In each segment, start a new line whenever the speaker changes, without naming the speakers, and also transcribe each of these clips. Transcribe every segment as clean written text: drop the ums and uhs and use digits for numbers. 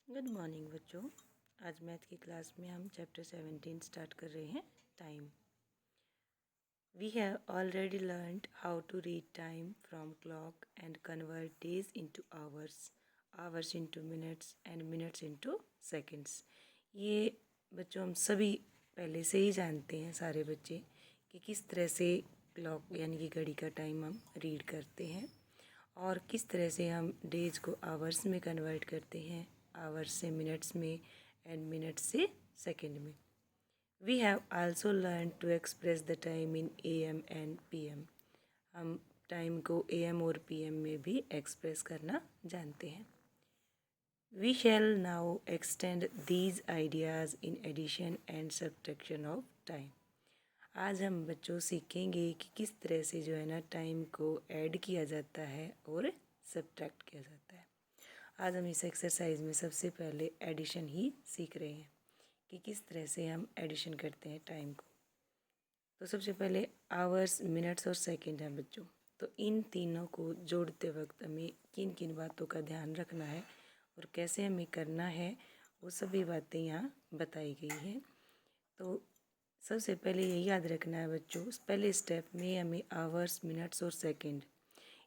Good morning बच्चों। आज math की क्लास में हम चैप्टर 17 स्टार्ट कर रहे हैं, time. We have already learned how to read time from clock and convert days into hours, hours into minutes and minutes into seconds. ये बच्चों हम सभी पहले से ही जानते हैं, सारे बच्चे, कि किस तरह से क्लॉक यानी कि घड़ी का टाइम हम रीड करते हैं और किस तरह से हम डेज को आवर्स में कन्वर्ट करते हैं, आवर्स से मिनट्स में एंड मिनट्स से सेकंड में। We have also learn to express the time in AM and PM। हम टाइम को AM और PM में भी एक्सप्रेस करना जानते हैं। We shall now extend these ideas in addition and subtraction of time. आज हम बच्चों सीखेंगे कि किस तरह से जो है ना टाइम को ऐड किया जाता है और सब्ट्रैक्ट किया जाता है। आज हम इस एक्सरसाइज में सबसे पहले एडिशन ही सीख रहे हैं कि किस तरह से हम एडिशन करते हैं टाइम को। तो सबसे पहले आवर्स, मिनट्स और सेकंड हैं बच्चों। तो इन तीनों को जोड़ते वक्त हमें किन किन बातों का ध्यान रखना है और कैसे हमें करना है, वो सभी बातें यहाँ बताई गई हैं। तो सबसे पहले यही याद रखना है बच्चों, पहले स्टेप में हमें आवर्स, मिनट्स और second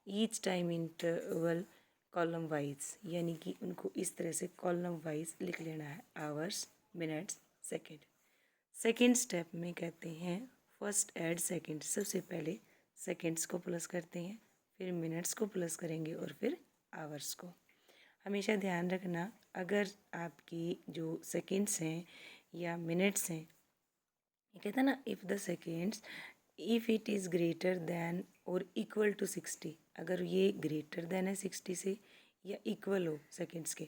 each time interval column wise, यानी कि उनको इस तरह से कॉलम वाइज लिख लेना है, hours, minutes, second. Second step में कहते हैं फर्स्ट ऐड सेकंड। सबसे पहले सेकंड्स को प्लस करते हैं, फिर मिनट्स को प्लस करेंगे और फिर आवर्स को। हमेशा ध्यान रखना, अगर आपकी जो सेकंड्स हैं या मिनट्स हैं, ये कहता है ना, if the seconds if it is greater than और इक्वल टू 60, अगर ये ग्रेटर दैन है 60 से या इक्वल हो सेकेंड्स के,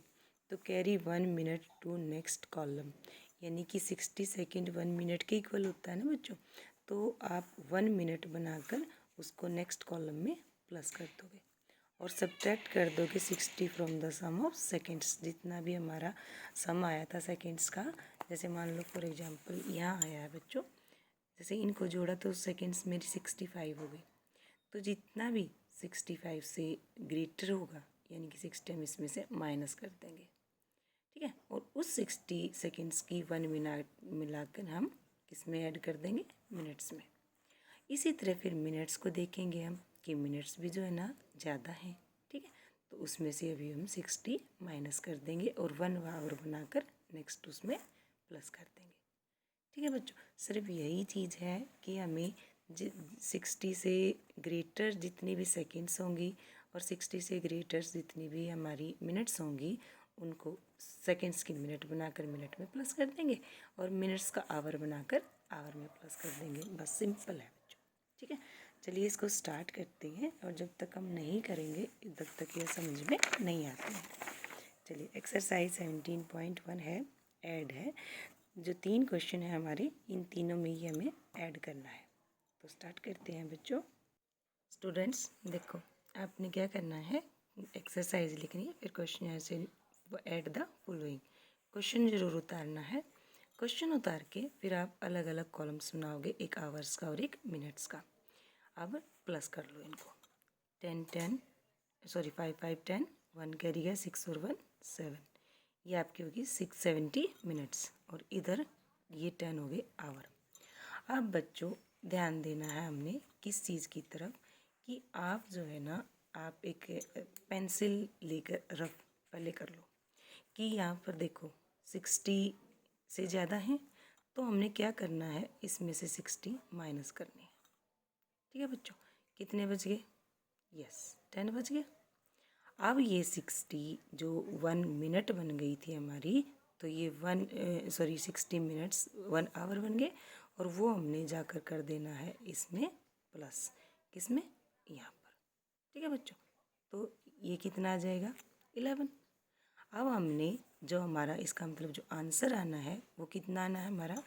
तो carry 1 minute to next column, यानी कि 60 सेकेंड 1 मिनट के इक्वल होता है ना बच्चों। तो आप 1 मिनट बनाकर उसको नेक्स्ट कॉलम में प्लस कर दोगे और सब्ट्रैक्ट कर दोगे 60 from the sum of seconds. जितना भी हमारा सम आया था सेकेंड्स का, जैसे मान लो फॉर एग्जांपल यहाँ आया है बच्चों, जैसे इनको जोड़ा तो सेकेंड्स मेरी 65 हो गई। तो जितना भी 65 से ग्रेटर होगा, यानी कि 60 हम इसमें से माइनस कर देंगे, ठीक है। और उस 60 सेकेंड्स की 1 मिनट मिलाकर हम किस में ऐड कर देंगे, मिनट्स में। इसी तरह फिर मिनट्स को देखेंगे हम कि मिनट्स भी जो है ना ज़्यादा हैं, ठीक है। तो उसमें से अभी हम 60 माइनस कर देंगे और 1 आवर बनाकर नेक्स्ट उसमें प्लस कर देंगे, ठीक है बच्चों। सिर्फ यही चीज़ है कि हमें 60 से ग्रेटर जितनी भी सेकेंड्स होंगी और 60 से ग्रेटर जितनी भी हमारी मिनट्स होंगी, उनको सेकेंड्स की मिनट बनाकर मिनट में प्लस कर देंगे और मिनट्स का आवर बनाकर आवर में प्लस कर देंगे। बस सिंपल है बच्चों, ठीक है। चलिए इसको स्टार्ट करते हैं, और जब तक हम नहीं करेंगे तब तक ये समझ में नहीं आती है। चलिए एक्सरसाइज 17.1 है, ऐड है। जो 3 क्वेश्चन है हमारे, इन तीनों में ही हमें ऐड करना है। तो स्टार्ट करते हैं बच्चों। स्टूडेंट्स देखो, आपने क्या करना है, एक्सरसाइज लिखनी है, फिर क्वेश्चन ऐसे ऐड द फॉलोइंग। क्वेश्चन जरूर उतारना है। क्वेश्चन उतार के फिर आप अलग अलग कॉलम्स बनाओगे, एक आवर्स का और एक मिनट्स का। अब प्लस कर लो इनको, 5 5 10, 1 कैरी गया 6 और 1 7, ये आपकी होगी 670 मिनट्स, और इधर ये 10 हो गए आवर। अब बच्चों ध्यान देना है हमने किस चीज़ की तरफ, कि आप जो है ना, आप एक पेंसिल लेकर रफ पहले कर लो कि यहाँ पर देखो 60 से ज़्यादा हैं, तो हमने क्या करना है, इसमें से 60 माइनस करनी है, ठीक है बच्चों। कितने बच गए, यस 10 बच गए। अब ये 60 जो 1 मिनट बन गई थी हमारी, तो ये 60 मिनट्स 1 आवर बन गए, और वो हमने जाकर कर देना है इसमें प्लस, किसमें, यहाँ पर, ठीक है बच्चों। तो ये कितना आ जाएगा, 11। अब हमने जो हमारा इसका मतलब जो आंसर आना है वो कितना आना है हमारा,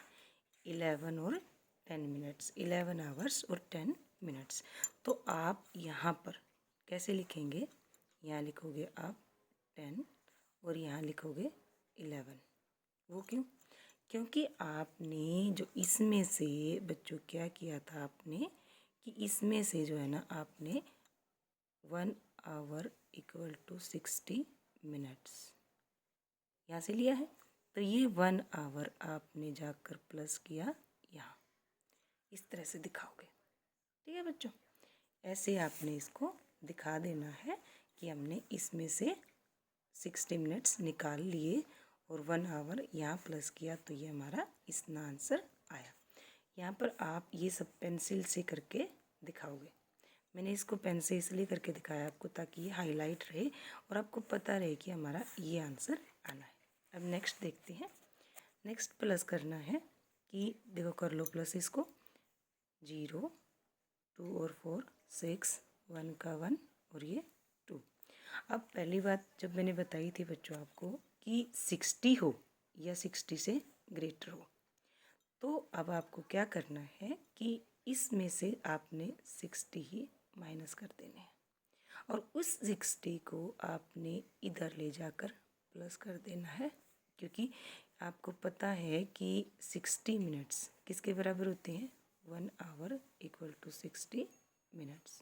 11 और 10 मिनट्स, 11 आवर्स और 10 मिनट्स। तो आप यहाँ पर कैसे लिखेंगे, यहाँ लिखोगे आप 10 और यहाँ लिखोगे 11। वो क्यों, क्योंकि आपने जो इसमें से बच्चों क्या किया था आपने, कि इसमें से जो है ना आपने 1 आवर इक्वल टू 60 मिनट्स, यहाँ से लिया है, तो ये 1 आवर आपने जाकर प्लस किया यहाँ, इस तरह से दिखाओगे। ठीक है बच्चों, ऐसे आपने इसको दिखा देना है कि हमने इसमें से 60 मिनट्स निकाल लिए और 1 आवर यहाँ प्लस किया, तो ये हमारा इतना आंसर आया। यहाँ पर आप ये सब पेंसिल से करके दिखाओगे। मैंने इसको पेन से इसलिए करके दिखाया आपको ताकि ये हाईलाइट रहे और आपको पता रहे कि हमारा ये आंसर आना है। अब नेक्स्ट देखते हैं। नेक्स्ट प्लस करना है कि देखो कर लो प्लस इसको, 0, 2 और 4, 6, 1 का 1 और ये 2। अब पहली बात जब मैंने बताई थी बच्चों आपको कि 60 हो या 60 से ग्रेटर हो, तो अब आपको क्या करना है कि इसमें से आपने 60 ही माइनस कर देने हैं और उस 60 को आपने इधर ले जाकर प्लस कर देना है, क्योंकि आपको पता है कि 60 मिनट्स किसके बराबर होते हैं, 1 आवर इक्वल टू 60 मिनट्स।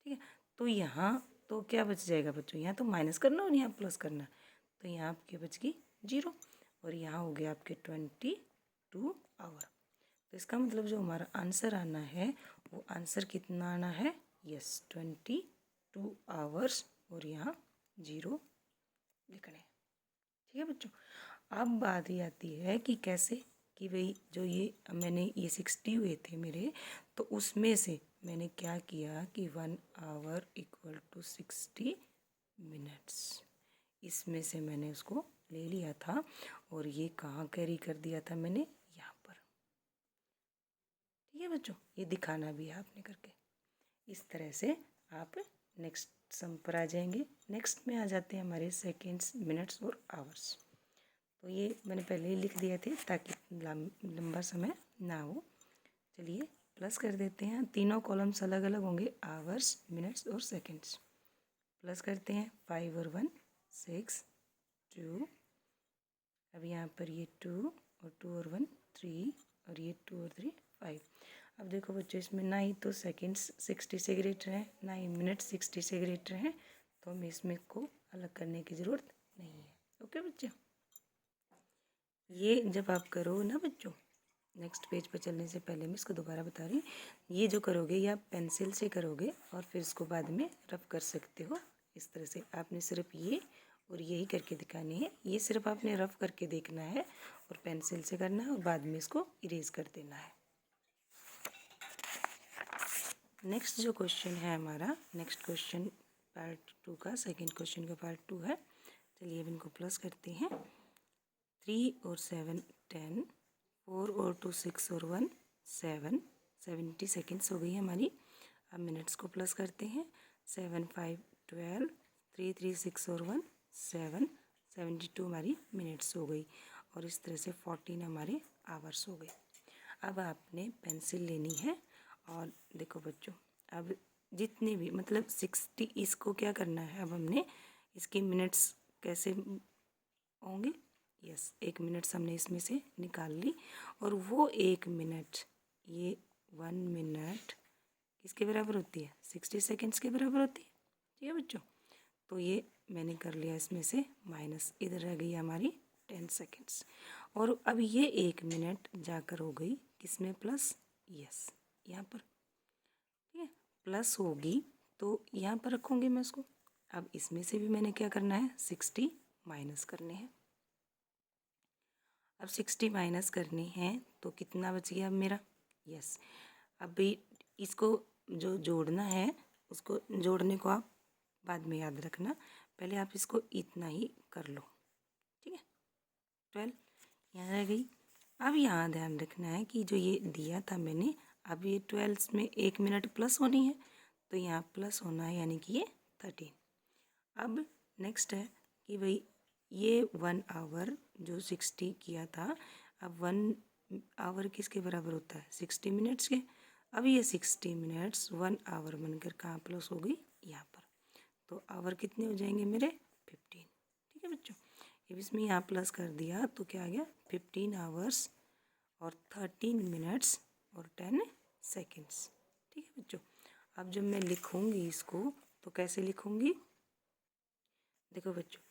ठीक है, तो यहाँ तो क्या बच जाएगा बच्चों, यहाँ तो माइनस करना और यहाँ प्लस करना, तो यहाँ आपके बच गई 0 और यहाँ हो गया आपके 22 आवर। तो इसका मतलब जो हमारा आंसर आना है वो आंसर कितना आना है, यस 22 आवर्स और यहाँ 0 लिखने हैं। ठीक है बच्चों, अब बात ये आती है कि कैसे, कि भाई जो ये मैंने ये 60 हुए थे मेरे, तो उसमें से मैंने क्या किया कि 1 आवर इक्वल टू 60 मिनट्स, इसमें से मैंने उसको ले लिया था और ये कहाँ कैरी कर दिया था मैंने, यहाँ पर। ठीक है बच्चों, ये दिखाना भी है आपने करके। इस तरह से आप नेक्स्ट सम पर आ जाएंगे। नेक्स्ट में आ जाते हैं हमारे सेकेंड्स, मिनट्स और आवर्स। तो ये मैंने पहले ही लिख दिए थे ताकि लंबा समय ना हो। चलिए प्लस कर देते हैं, तीनों कॉलम्स अलग अलग होंगे, आवर्स, मिनट्स और सेकेंड्स। प्लस करते हैं 5 और 1 6, 2, अब यहाँ पर ये 2 और 2 और 1 3 और ये 2 और 3 5। अब देखो बच्चों, इसमें ना ही तो सेकेंड्स 60 से ग्रेटर हैं ना ही मिनट 60 से ग्रेटर हैं, तो हमें इसमें को अलग करने की ज़रूरत नहीं है। ओके बच्चों, ये जब आप करो ना बच्चों, नेक्स्ट पेज पर चलने से पहले मैं इसको दोबारा बता रही हूँ, ये जो करोगे ये आप पेंसिल से करोगे और फिर इसको बाद में रफ कर सकते हो। इस तरह से आपने सिर्फ ये और यही करके दिखानी है, ये सिर्फ आपने रफ करके देखना है और पेंसिल से करना है और बाद में इसको इरेज कर देना है। नेक्स्ट जो क्वेश्चन है हमारा, नेक्स्ट क्वेश्चन पार्ट 2 का, सेकंड क्वेश्चन का पार्ट 2 है। चलिए अब इनको प्लस करते हैं। 3 और 7 10, 4 और 2 6 और 1 7, 70 सेकेंड्स हो गई हमारी। अब मिनट्स को प्लस करते हैं, 7 5 12, 3 3 6 और 1 7, 72 हमारी मिनट्स हो गई और इस तरह से 14 हमारे आवर्स हो गए। अब आपने पेंसिल लेनी है और देखो बच्चों, अब जितने भी मतलब 60, इसको क्या करना है, अब हमने इसके मिनट्स कैसे होंगे, यस 1 मिनट्स हमने इसमें से निकाल ली और वो 1 मिनट, ये 1 मिनट किसके बराबर होती है, 60 सेकेंड्स के बराबर होती है। ठीक है बच्चों, तो ये मैंने कर लिया इसमें से माइनस, इधर रह गई हमारी 10 सेकेंड्स और अब ये 1 मिनट जाकर हो गई किसमें प्लस, यस यहाँ पर। ठीक है, प्लस होगी तो यहाँ पर रखूँगी मैं उसको। अब इसमें से भी मैंने क्या करना है, 60 माइनस करने हैं। अब 60 माइनस करने हैं तो कितना बच गया अब मेरा, यस। अभी इसको जो जोड़ना है उसको जोड़ने को आप बाद में याद रखना, पहले आप इसको इतना ही कर लो। ठीक है, 12 यहाँ रह गई। अब यहाँ ध्यान रखना है कि जो ये दिया था मैंने, अब ये 12 में 1 मिनट प्लस होनी है तो यहाँ प्लस होना है, यानी कि ये 13। अब नेक्स्ट है कि भाई ये 1 आवर जो 60 किया था, अब 1 आवर किसके बराबर होता है, 60 मिनट्स के। अब ये 60 मिनट्स 1 आवर बनकर कहाँ प्लस हो गई, यहाँ पर। तो आवर कितने हो जाएंगे मेरे, 15। ठीक है बच्चों, अब इसमें यहाँ प्लस कर दिया तो क्या आ गया, 15 आवर्स और 13 मिनट्स और 10 सेकेंड्स। ठीक है बच्चों, अब जब मैं लिखूँगी इसको तो कैसे लिखूँगी, देखो बच्चों,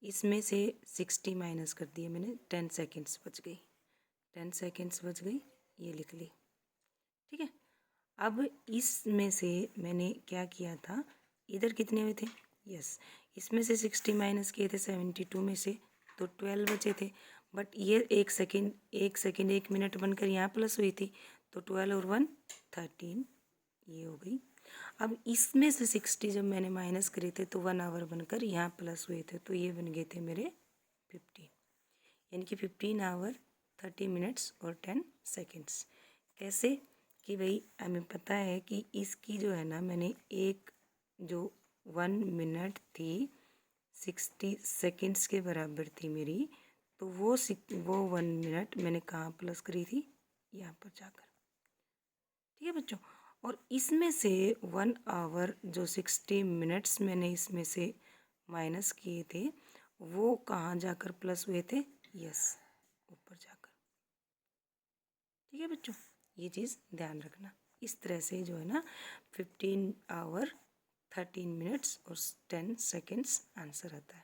इसमें से 60 माइनस कर दिया मैंने, 10 सेकेंड्स बच गई, 10 सेकेंड्स बच गई, ये लिख ली। ठीक है, अब इसमें से मैंने क्या किया था, इधर कितने हुए थे, यस, इसमें से 60 माइनस किए थे 72 में से, तो 12 बचे थे। बट ये 1 सेकेंड 1 मिनट बनकर यहाँ प्लस हुई थी, तो 12 और 1 13, ये हो गई। अब इसमें से 60 जब मैंने माइनस करे थे तो 1 आवर बनकर यहाँ प्लस हुए थे, तो ये बन गए थे मेरे 15, यानी कि 15 आवर 30 मिनट्स और 10 सेकेंड्स। कैसे कि भाई हमें पता है कि इसकी जो है ना, मैंने एक जो 1 मिनट थी 60 सेकेंड्स के बराबर थी मेरी, तो वो 1 मिनट मैंने कहाँ प्लस करी थी, यहाँ पर जाकर। ठीक है बच्चों, और इसमें से 1 आवर जो 60 मिनट्स मैंने इसमें से माइनस किए थे, वो कहाँ जाकर प्लस हुए थे, यस, ऊपर जाकर। ठीक है बच्चों, ये चीज़ ध्यान रखना। इस तरह से जो है ना 15 आवर 13 मिनट्स और 10 सेकेंड्स आंसर आता है।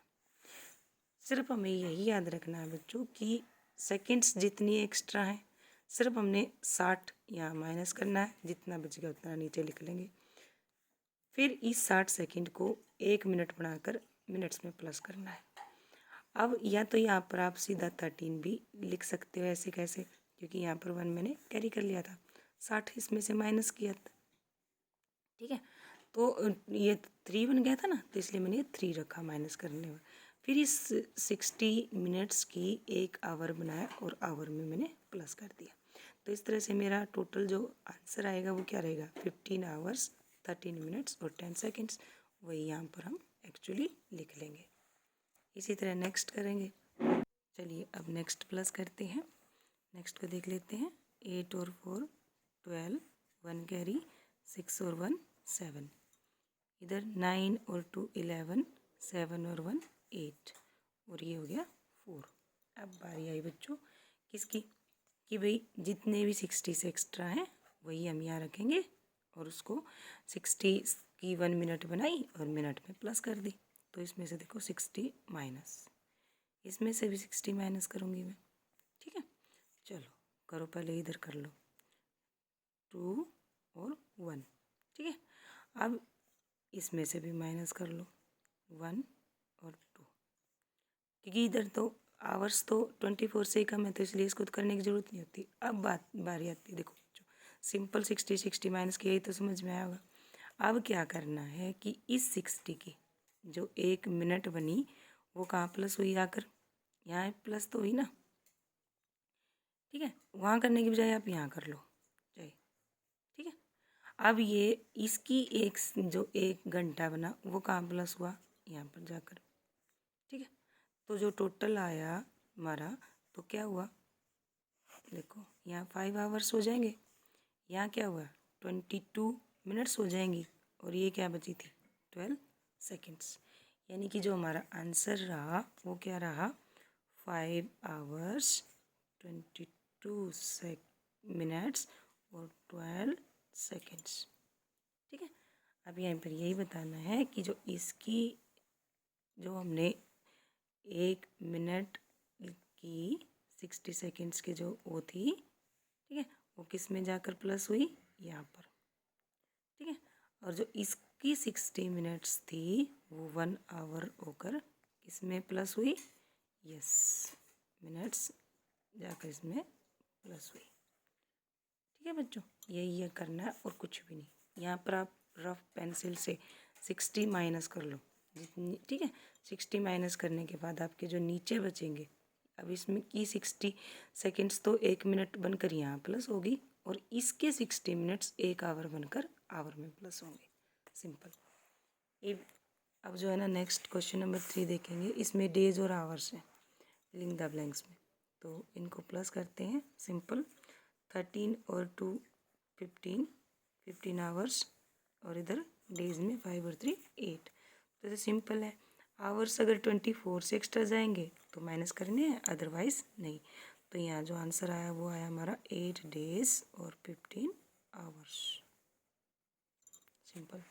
सिर्फ हमें यही याद रखना है बच्चों कि सेकेंड्स जितनी एक्स्ट्रा हैं, सिर्फ हमने 60 यहाँ माइनस करना है, जितना बच गया उतना नीचे लिख लेंगे। फिर इस 60 सेकेंड को 1 मिनट बनाकर मिनट्स में प्लस करना है। अब या तो यहाँ पर आप सीधा 13 भी लिख सकते हो, ऐसे कैसे, क्योंकि यहाँ पर 1 मैंने कैरी कर लिया था, 60 इसमें से माइनस किया था। ठीक है, तो ये 3 बन गया था ना, तो इसलिए मैंने 3 रखा माइनस करने में। फिर इस 60 मिनट्स की 1 आवर बनाया और आवर में मैंने प्लस कर दिया। तो इस तरह से मेरा टोटल जो आंसर आएगा वो क्या रहेगा, 15 आवर्स 13 मिनट्स और 10 सेकेंड्स। वही यहाँ पर हम एक्चुअली लिख लेंगे। इसी तरह नेक्स्ट करेंगे। चलिए अब नेक्स्ट प्लस करते हैं। नेक्स्ट को देख लेते हैं। 8 और 4 12, 1 कैरी, 6 और 1 7, इधर 9 और 2 11, 7 और 1 8, और ये हो गया 4। अब बारी आई बच्चों किसकी, कि भाई जितने भी 60 से एक्स्ट्रा हैं वही हम यहाँ रखेंगे, और उसको 60 की 1 मिनट बनाई और मिनट में प्लस कर दी। तो इसमें से देखो 60 माइनस, इसमें से भी 60 माइनस करूँगी मैं। ठीक है, चलो करो, पहले इधर कर लो, 2 और 1। ठीक है, अब इसमें से भी माइनस कर लो, 1 और 2, क्योंकि इधर तो आवर्स तो 24 से ही कम है, तो इसलिए इसको तो करने की ज़रूरत नहीं होती। अब बारी आती है, देखो सिंपल 60 माइनस किया ही तो समझ में आया होगा। अब क्या करना है कि इस 60 की जो 1 मिनट बनी वो कहाँ प्लस हुई, आकर यहाँ प्लस तो हुई ना। ठीक है, वहाँ करने की बजाय आप यहाँ कर लो चाहे। ठीक है, अब ये इसकी जो 1 घंटा बना वो कहाँ प्लस हुआ, यहाँ पर जाकर। ठीक है, तो जो टोटल आया हमारा, तो क्या हुआ, देखो यहाँ 5 आवर्स हो जाएंगे, यहाँ क्या हुआ 22 मिनट्स हो जाएंगी, और ये क्या बची थी 12 सेकेंड्स। यानी कि जो हमारा आंसर रहा वो क्या रहा, 5 आवर्स 22 मिनट्स और 12 सेकेंड्स। ठीक है, अब यहाँ पर यही बताना है कि जो इसकी जो हमने 1 मिनट की 60 सेकेंड्स के जो वो थी, ठीक है, वो किस में जाकर प्लस हुई, यहाँ पर। ठीक है, और जो इसकी 60 मिनट्स थी वो 1 आवर होकर किस में प्लस हुई, यस, मिनट्स जाकर इसमें प्लस हुई। ठीक है बच्चों, यही करना है और कुछ भी नहीं। यहाँ पर आप रफ पेंसिल से 60 माइनस कर लो जितनी। ठीक है, 60 माइनस करने के बाद आपके जो नीचे बचेंगे, अब इसमें की 60 सेकेंड्स तो 1 मिनट बनकर यहाँ प्लस होगी, और इसके 60 मिनट्स 1 आवर बनकर आवर में प्लस होंगे। सिंपल। अब जो है ना नेक्स्ट क्वेश्चन नंबर 3 देखेंगे। इसमें डेज और आवर्स हैं, फिलिंग द ब्लैंक्स में, तो इनको प्लस करते हैं। सिंपल, 13 और 2 15 आवर्स, और इधर डेज में 5 और 3 8। तो ये सिंपल है। आवर्स अगर 24 से एक्स्ट्रा जाएंगे तो माइनस करने हैं, अदरवाइज नहीं। तो यहाँ जो आंसर आया वो आया हमारा 8 डेज और 15 आवर्स। सिंपल।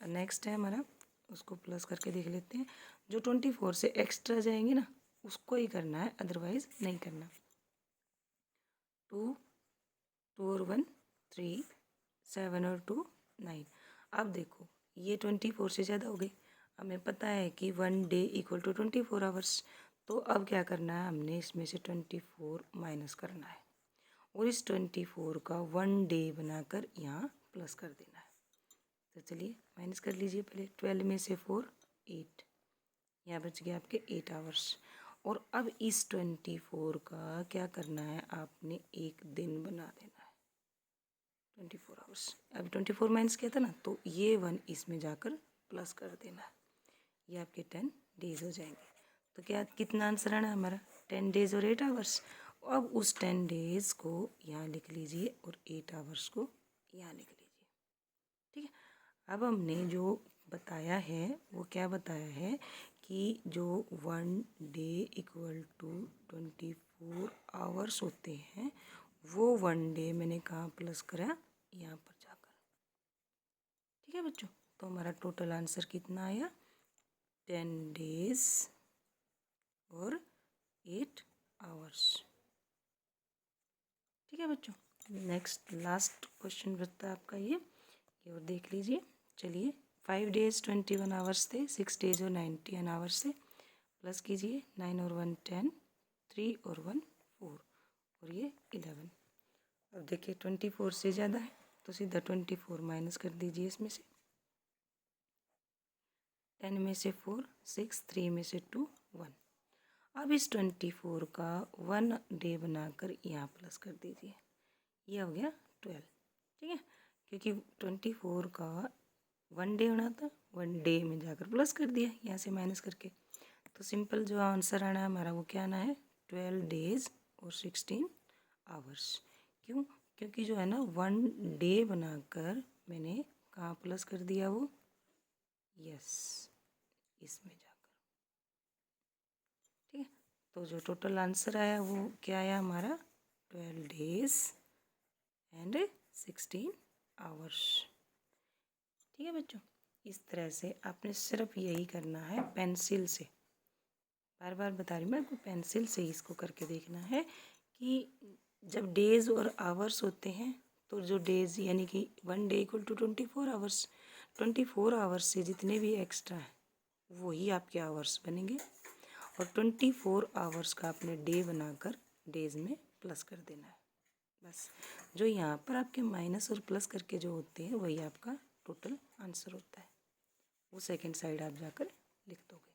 नेक्स्ट है हमारा, उसको प्लस करके देख लेते हैं। जो 24 से एक्स्ट्रा जाएंगे ना उसको ही करना है, अदरवाइज नहीं करना। 2 2 और 1 3, 7 और 2 9। अब देखो ये 24 से ज़्यादा हो गई, हमें पता है कि 1 डे इक्वल टू 24 आवर्स। तो अब क्या करना है, हमने इसमें से 24 माइनस करना है और इस 24 का 1 डे बनाकर यहाँ प्लस कर देना है। तो चलिए माइनस कर लीजिए पहले। 12 में से 4 8, यहाँ बच गया आपके 8 आवर्स। और अब इस 24 का क्या करना है, आपने एक दिन बना देना है 24 आवर्स। अब 24 माइनस किया था ना, तो ये 1 इसमें जाकर प्लस कर देना है, ये आपके 10 डेज हो जाएंगे। तो क्या कितना आंसर आना है हमारा, 10 डेज और 8 आवर्स। अब उस 10 डेज को यहाँ लिख लीजिए और 8 आवर्स को यहाँ लिख लीजिए, ठीक है। अब हमने जो बताया है वो क्या बताया है कि जो 1 डे इक्वल टू 24 आवर्स होते हैं वो 1 डे मैंने कहाँ प्लस करा, यहाँ पर जाकर, ठीक है बच्चों। तो हमारा टोटल आंसर कितना आया, 10 डेज और 8 आवर्स, ठीक है बच्चों। नेक्स्ट लास्ट क्वेश्चन बचता है आपका ये और देख लीजिए। चलिए 5 डेज 21 आवर्स थे, 6 डेज और 19 आवर्स थे, प्लस कीजिए 9 और 1 10, 3 और 1 4 और ये 11। अब देखिए 24 से ज़्यादा है तो सीधा 24 माइनस कर दीजिए इसमें से। 10 में से 4 6, 3 में से 2 1। अब इस 24 का 1 डे बनाकर यहाँ प्लस कर दीजिए, ये हो गया 12, ठीक है। क्योंकि 24 का 1 डे होना था, 1 डे में जाकर प्लस कर दिया यहाँ से माइनस करके। तो सिंपल जो आंसर आना है हमारा वो क्या आना है, 12 डेज और 16 आवर्स। क्यों, क्योंकि जो है ना 1 डे बनाकर मैंने कहाँ प्लस कर दिया वो, यस इसमें जाकर, ठीक है। तो जो टोटल आंसर आया वो क्या आया हमारा, 12 डेज एंड 16 आवर्स, ठीक है बच्चों। इस तरह से आपने सिर्फ यही करना है पेंसिल से, बार बार बता रही मैं आपको, पेंसिल से इसको करके देखना है कि जब डेज और आवर्स होते हैं तो जो डेज यानी कि 1 day equal to 24 hours, 24 hours से जितने भी एक्स्ट्रा हैं वही आपके आवर्स बनेंगे और 24 आवर्स का आपने डे बनाकर डेज में प्लस कर देना है। बस जो यहाँ पर आपके माइनस और प्लस करके जो होते हैं वही आपका टोटल आंसर होता है, वो सेकंड साइड आप जाकर लिख दोगे।